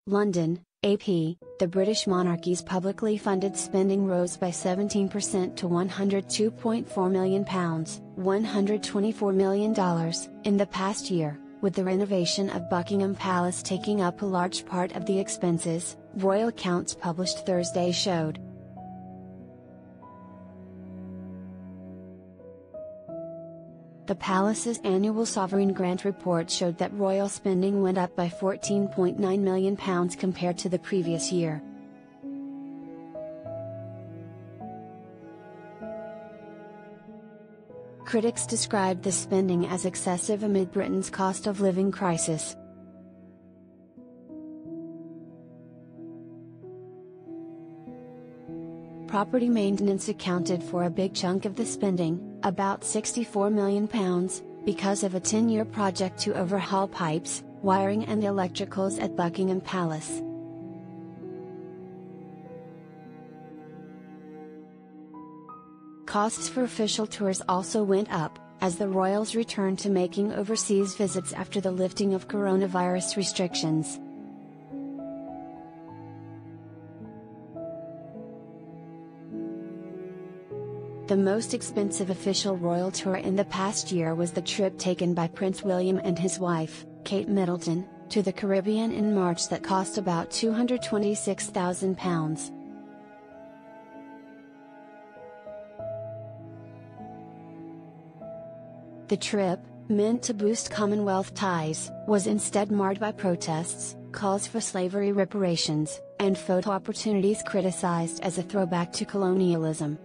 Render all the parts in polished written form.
London, AP, the British monarchy's publicly funded spending rose by 17% to £102.4 million, $124 million, in the past year, with the renovation of Buckingham Palace taking up a large part of the expenses, royal accounts published Thursday showed. The palace's annual sovereign grant report showed that royal spending went up by £14.9 million compared to the previous year. Critics described the spending as excessive amid Britain's cost of living crisis. Property maintenance accounted for a big chunk of the spending, about £64 million, because of a 10-year project to overhaul pipes, wiring and electricals at Buckingham Palace. Costs for official tours also went up, as the royals returned to making overseas visits after the lifting of coronavirus restrictions. The most expensive official royal tour in the past year was the trip taken by Prince William and his wife, Kate Middleton, to the Caribbean in March that cost about £226,000. The trip, meant to boost Commonwealth ties, was instead marred by protests, calls for slavery reparations, and photo opportunities criticized as a throwback to colonialism.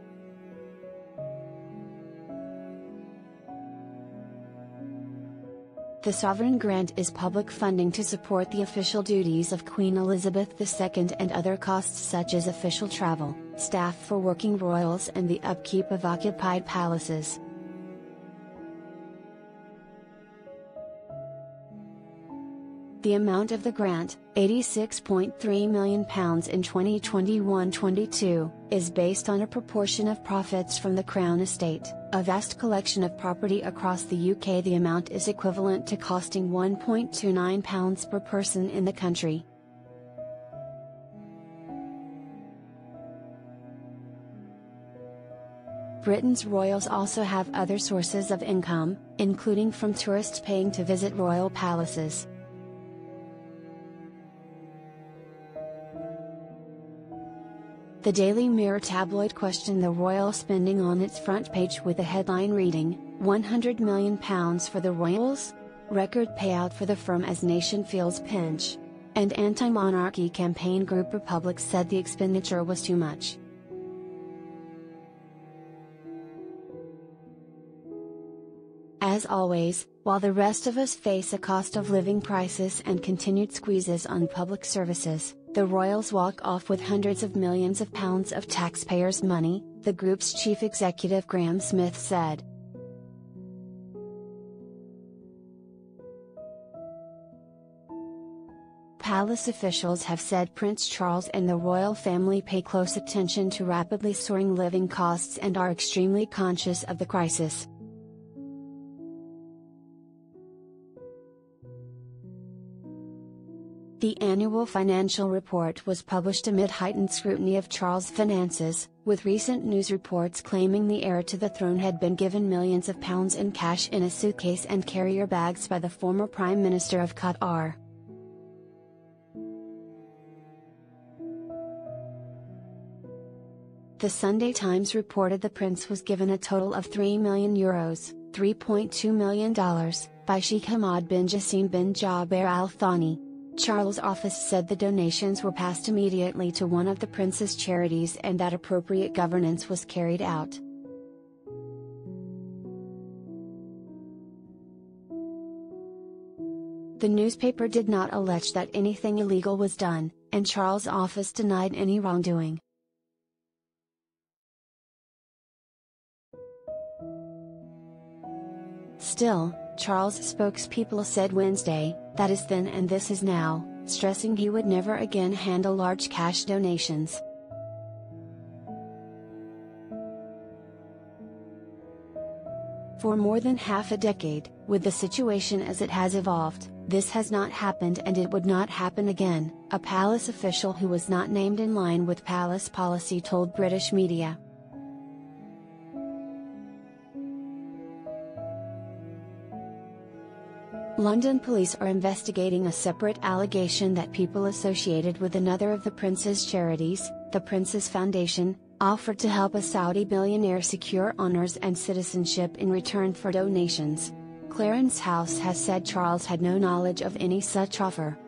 The sovereign grant is public funding to support the official duties of Queen Elizabeth II and other costs such as official travel, staff for working royals and the upkeep of occupied palaces. The amount of the grant, £86.3 million in 2021-22, is based on a proportion of profits from the Crown Estate, a vast collection of property across the UK. The amount is equivalent to costing £1.29 per person in the country. Britain's royals also have other sources of income, including from tourists paying to visit royal palaces. The Daily Mirror tabloid questioned the royal spending on its front page with a headline reading, £100 million for the royals? Record payout for the firm as nation feels pinch. And anti-monarchy campaign group Republic said the expenditure was too much. As always, while the rest of us face a cost of living crisis and continued squeezes on public services, the royals walk off with hundreds of millions of pounds of taxpayers' money, the group's chief executive Graham Smith said. Palace officials have said Prince Charles and the royal family pay close attention to rapidly soaring living costs and are extremely conscious of the crisis. The annual financial report was published amid heightened scrutiny of Charles' finances, with recent news reports claiming the heir to the throne had been given millions of pounds in cash in a suitcase and carrier bags by the former Prime Minister of Qatar. The Sunday Times reported the prince was given a total of €3 million, $3.2 million, by Sheikh Hamad bin Jassim bin Jaber Al Thani. Charles' office said the donations were passed immediately to one of the prince's charities and that appropriate governance was carried out. The newspaper did not allege that anything illegal was done, and Charles' office denied any wrongdoing. Still, Charles' spokespeople said Wednesday, "That is then and this is now," stressing he would never again handle large cash donations. For more than half a decade, with the situation as it has evolved, this has not happened and it would not happen again, a palace official who was not named in line with palace policy told British media. London police are investigating a separate allegation that people associated with another of the prince's charities, the Prince's Foundation, offered to help a Saudi billionaire secure honors and citizenship in return for donations. Clarence House has said Charles had no knowledge of any such offer.